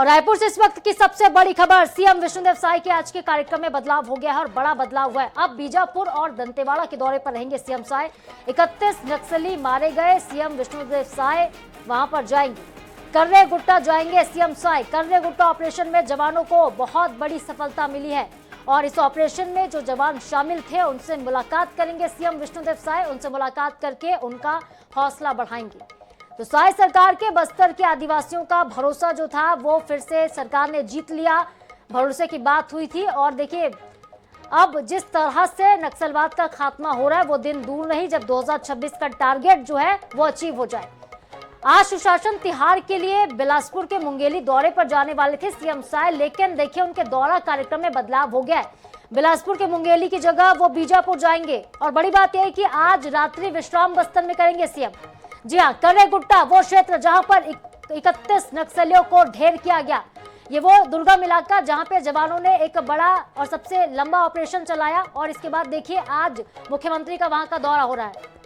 और रायपुर से इस वक्त की सबसे बड़ी खबर, सीएम विष्णुदेव साय के आज के कार्यक्रम में बदलाव हो गया है और बड़ा बदलाव हुआ है। अब बीजापुर और दंतेवाड़ा के दौरे पर रहेंगे सीएम साय। 31 नक्सली मारे गए, सीएम विष्णुदेव साय वहां पर जाएंगे। कर्रे गुट्टा जाएंगे सीएम साय। कर्रे गुट्टा ऑपरेशन में जवानों को बहुत बड़ी सफलता मिली है और इस ऑपरेशन में जो जवान शामिल थे उनसे मुलाकात करेंगे सीएम विष्णुदेव साय। उनसे मुलाकात करके उनका हौसला बढ़ाएंगे। तो साय सरकार के बस्तर के आदिवासियों का भरोसा जो था वो फिर से सरकार ने जीत लिया। भरोसे की बात हुई थी और देखिए अब जिस तरह से नक्सलवाद का खात्मा हो रहा है वो दिन दूर नहीं जब 2026 का टारगेट जो है वो अचीव हो जाए। आज सुशासन तिहार के लिए बिलासपुर के मुंगेली दौरे पर जाने वाले थे सीएम साय, लेकिन देखिए उनके दौरा कार्यक्रम में बदलाव हो गया है। बिलासपुर के मुंगेली की जगह वो बीजापुर जाएंगे और बड़ी बात यह है कि आज रात्रि विश्राम बस्तर में करेंगे सीएम। जी हाँ, कर्रे गुट्टा वो क्षेत्र जहां पर 31 नक्सलियों को ढेर किया गया, ये वो दुर्गम इलाका जहां पे जवानों ने एक बड़ा और सबसे लंबा ऑपरेशन चलाया और इसके बाद देखिए आज मुख्यमंत्री का वहां का दौरा हो रहा है।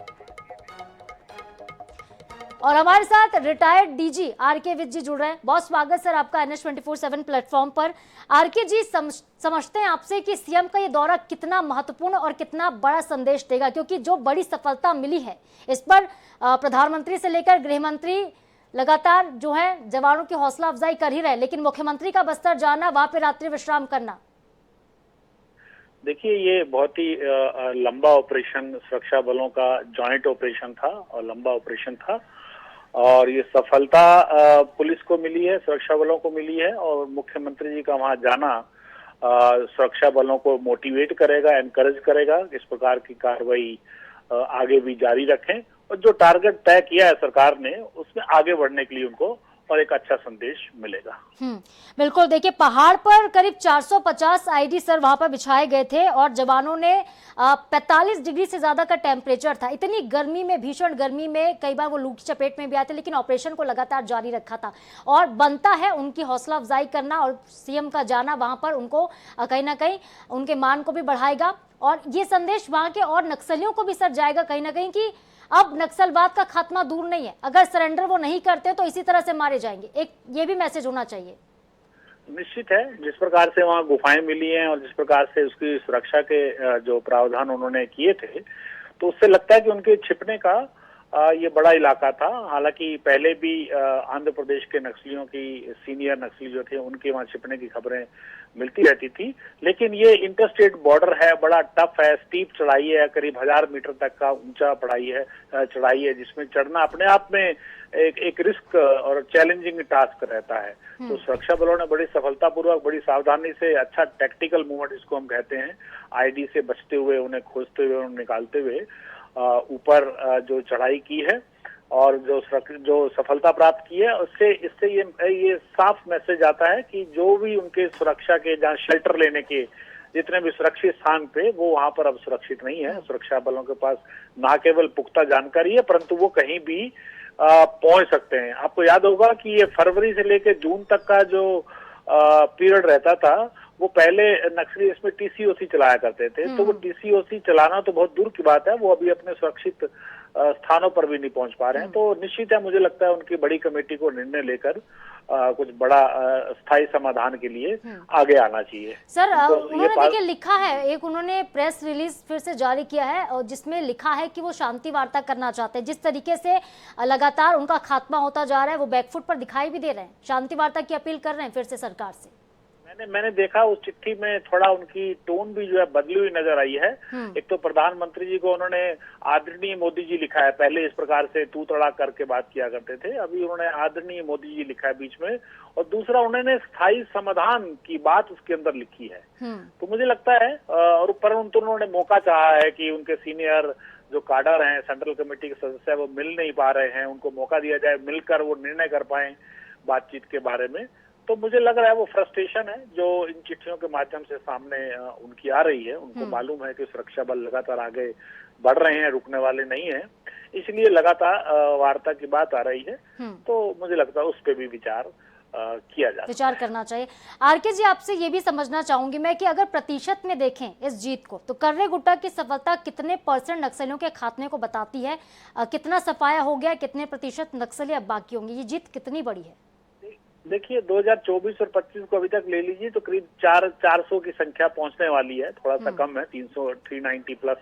और हमारे साथ रिटायर्ड डीजी आरके विज जी जुड़ रहे हैं। बहुत स्वागत सर आपका NH24/7 प्लेटफॉर्म पर। आरके जी, समझते हैं आपसे कि सीएम का ये दौरा कितना महत्वपूर्ण और कितना बड़ा संदेश देगा, क्योंकि जो बड़ी सफलता मिली है इस पर प्रधानमंत्री से लेकर गृह मंत्री लगातार जो है जवानों की हौसला अफजाई कर ही रहे, लेकिन मुख्यमंत्री का बस्तर जाना, वहां पे रात्रि विश्राम करना। देखिए, ये बहुत ही लंबा ऑपरेशन सुरक्षा बलों का जॉइंट ऑपरेशन था और लंबा ऑपरेशन था और ये सफलता पुलिस को मिली है, सुरक्षा बलों को मिली है और मुख्यमंत्री जी का वहां जाना सुरक्षा बलों को मोटिवेट करेगा, एनकरेज करेगा इस प्रकार की कार्रवाई आगे भी जारी रखें और जो टारगेट तय किया है सरकार ने उसमें आगे बढ़ने के लिए उनको और एक अच्छा संदेश मिलेगा। बिल्कुल, देखिए पहाड़ पर करीब 450 आईडी सर वहां पर बिछाए गए थे और जवानों ने 45 डिग्री से ज्यादा का टेम्परेचर था। इतनी गर्मी में, भीषण गर्मी में कई बार वो लू की चपेट में भी आते, लेकिन ऑपरेशन को लगातार जारी रखा था और बनता है उनकी हौसला अफजाई करना और सीएम का जाना वहां पर उनको कहीं ना कहीं उनके मान को भी बढ़ाएगा और ये संदेश वहां के और नक्सलियों को भी सर जाएगा कहीं ना कहीं कि अब नक्सलवाद का खात्मा दूर नहीं है, अगर सरेंडर वो नहीं करते तो इसी तरह से मारे जाएंगे। एक ये भी मैसेज होना चाहिए। निश्चित है, जिस प्रकार से वहाँ गुफाएं मिली हैं और जिस प्रकार से उसकी सुरक्षा के जो प्रावधान उन्होंने किए थे तो उससे लगता है कि उनके छिपने का ये बड़ा इलाका था। हालांकि पहले भी आंध्र प्रदेश के नक्सलियों की, सीनियर नक्सली जो थे उनके वहाँ छिपने की खबरें मिलती रहती थी, लेकिन ये इंटरस्टेट बॉर्डर है, बड़ा टफ है, स्टीप चढ़ाई है, करीब 1000 मीटर तक का ऊंचा चढ़ाई है जिसमें चढ़ना अपने आप में एक रिस्क और चैलेंजिंग टास्क रहता है। तो सुरक्षा बलों ने बड़ी सफलतापूर्वक, बड़ी सावधानी से, अच्छा टैक्टिकल मूवमेंट इसको हम कहते हैं, आईडी से बचते हुए, उन्हें खोजते हुए, उन्हें निकालते हुए ऊपर जो चढ़ाई की है और जो सफलता प्राप्त की है इससे ये साफ मैसेज आता है कि जो भी उनके सुरक्षा के जहाँ शेल्टर लेने के जितने भी सुरक्षित स्थान पे वो वहां पर अब सुरक्षित नहीं है। सुरक्षा बलों के पास ना केवल पुख्ता जानकारी है परंतु वो कहीं भी पहुंच सकते हैं। आपको याद होगा कि ये फरवरी से लेकर जून तक का जो पीरियड रहता था वो पहले नक्सली इसमें TCOC चलाया करते थे, तो वो TCOC चलाना तो बहुत दूर की बात है, वो अभी अपने सुरक्षित स्थानों पर भी नहीं पहुंच पा रहे हैं। तो निश्चित है, मुझे लगता है उनकी बड़ी कमेटी को निर्णय लेकर कुछ बड़ा स्थायी समाधान के लिए आगे आना चाहिए। सर तो उन्होंने देखिए लिखा है, एक उन्होंने प्रेस रिलीज फिर से जारी किया है और जिसमें लिखा है कि वो शांति वार्ता करना चाहते हैं। जिस तरीके से लगातार उनका खात्मा होता जा रहा है वो बैकफुट पर दिखाई भी दे रहे हैं, शांति वार्ता की अपील कर रहे हैं फिर से सरकार से। मैंने देखा उस चिट्ठी में थोड़ा उनकी टोन भी जो है बदली हुई नजर आई है। एक तो प्रधानमंत्री जी को उन्होंने आदरणीय मोदी जी लिखा है, पहले इस प्रकार से तू तड़ाक करके बात किया करते थे, अभी उन्होंने आदरणीय मोदी जी लिखा है बीच में, और दूसरा उन्होंने स्थायी समाधान की बात उसके अंदर लिखी है। तो मुझे लगता है और परंतु उन्होंने मौका चाहा है कि उनके सीनियर जो काडर हैं, सेंट्रल कमेटी के सदस्य है, वो मिल नहीं पा रहे हैं, उनको मौका दिया जाए, मिलकर वो निर्णय कर पाए बातचीत के बारे में। तो मुझे लग रहा है वो फ्रस्ट्रेशन है जो इन चिट्ठियों के माध्यम से सामने उनकी आ रही है। उनको मालूम है कि सुरक्षा बल लगातार आगे बढ़ रहे हैं, रुकने वाले नहीं हैं, इसलिए लगातार वार्ता की बात आ रही है। तो मुझे लगता है उस पर भी विचार विचार करना चाहिए। आरके जी, आपसे ये भी समझना चाहूंगी मैं कि अगर प्रतिशत में देखें इस जीत को तो कर्रे गुट्टा की सफलता कितने % नक्सलियों के खात्मे को बताती है? कितना सफाया हो गया, कितने % नक्सली अब बाकी होंगे? ये जीत कितनी बड़ी है? देखिए 2024 और 25 को अभी तक ले लीजिए तो करीब 400 की संख्या पहुंचने वाली है, थोड़ा सा कम है, 390 प्लस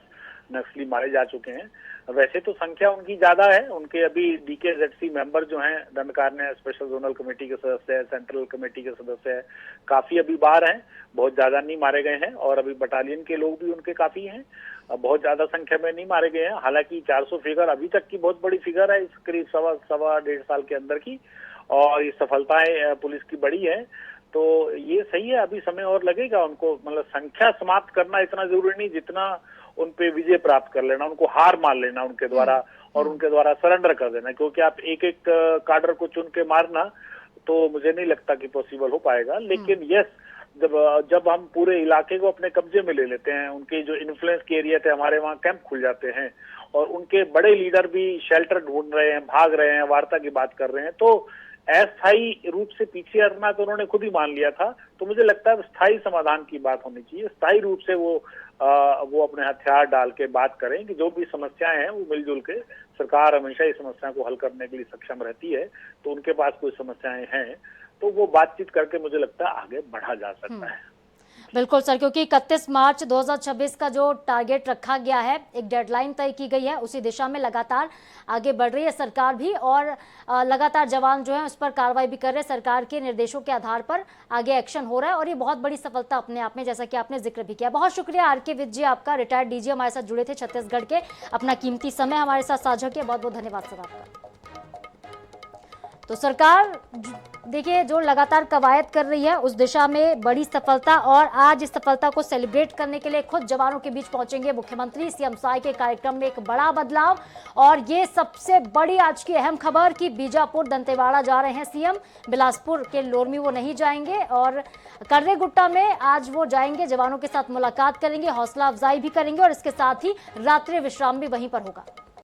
नक्सली मारे जा चुके हैं। वैसे तो संख्या उनकी ज्यादा है, उनके अभी DKZC मेंबर जो हैं, दंडकारण्य स्पेशल जोनल कमेटी के सदस्य है, सेंट्रल कमेटी के सदस्य है, काफी अभी बाहर हैं, बहुत ज्यादा नहीं मारे गए हैं। और अभी बटालियन के लोग भी उनके काफी हैं, बहुत ज्यादा संख्या में नहीं मारे गए हैं। हालांकि 400 फिगर अभी तक की बहुत बड़ी फिगर है, इस करीब सवा डेढ़ साल के अंदर की, और ये सफलताएं पुलिस की बड़ी है। तो ये सही है, अभी समय और लगेगा उनको, मतलब संख्या समाप्त करना इतना जरूरी नहीं जितना उन पे विजय प्राप्त कर लेना, उनको हार मान लेना उनके द्वारा, और उनके द्वारा सरेंडर कर देना। क्योंकि आप एक एक काडर को चुन के मारना तो मुझे नहीं लगता कि पॉसिबल हो पाएगा। लेकिन यस, जब हम पूरे इलाके को अपने कब्जे में ले लेते हैं, उनके जो इन्फ्लुएंस के एरिया थे, हमारे वहाँ कैंप खुल जाते हैं, और उनके बड़े लीडर भी शेल्टर ढूंढ रहे हैं, भाग रहे हैं, वार्ता की बात कर रहे हैं, तो अस्थायी रूप से पीछे हटना तो उन्होंने खुद ही मान लिया था। तो मुझे लगता है स्थायी समाधान की बात होनी चाहिए, स्थायी रूप से वो अपने हथियार डाल के बात करें कि जो भी समस्याएं हैं वो मिलजुल के, सरकार हमेशा इस समस्या को हल करने के लिए सक्षम रहती है, तो उनके पास कोई समस्याएं हैं तो वो बातचीत करके मुझे लगता है आगे बढ़ा जा सकता है। बिल्कुल सर, क्योंकि 31 मार्च 2026 का जो टारगेट रखा गया है, एक डेडलाइन तय की गई है, उसी दिशा में लगातार आगे बढ़ रही है सरकार भी, और लगातार जवान जो है उस पर कार्रवाई भी कर रहे हैं। सरकार के निर्देशों के आधार पर आगे एक्शन हो रहा है, और ये बहुत बड़ी सफलता अपने आप में, जैसा कि आपने जिक्र भी किया। बहुत शुक्रिया RK विज जी, आपका रिटायर्ड DG हमारे साथ जुड़े थे छत्तीसगढ़ के, अपना कीमती समय हमारे साथ साझा किया, बहुत बहुत धन्यवाद सर आपका। तो सरकार देखिए जो लगातार कवायद कर रही है उस दिशा में बड़ी सफलता, और आज इस सफलता को सेलिब्रेट करने के लिए खुद जवानों के बीच पहुंचेंगे मुख्यमंत्री। CM साई के कार्यक्रम में एक बड़ा बदलाव, और ये सबसे बड़ी आज की अहम खबर कि बीजापुर दंतेवाड़ा जा रहे हैं CM, बिलासपुर के लोरमी वो नहीं जाएंगे, और कर्रेगुट्टा में आज वो जाएंगे, जवानों के साथ मुलाकात करेंगे, हौसला अफजाई भी करेंगे, और इसके साथ ही रात्रि विश्राम भी वहीं पर होगा।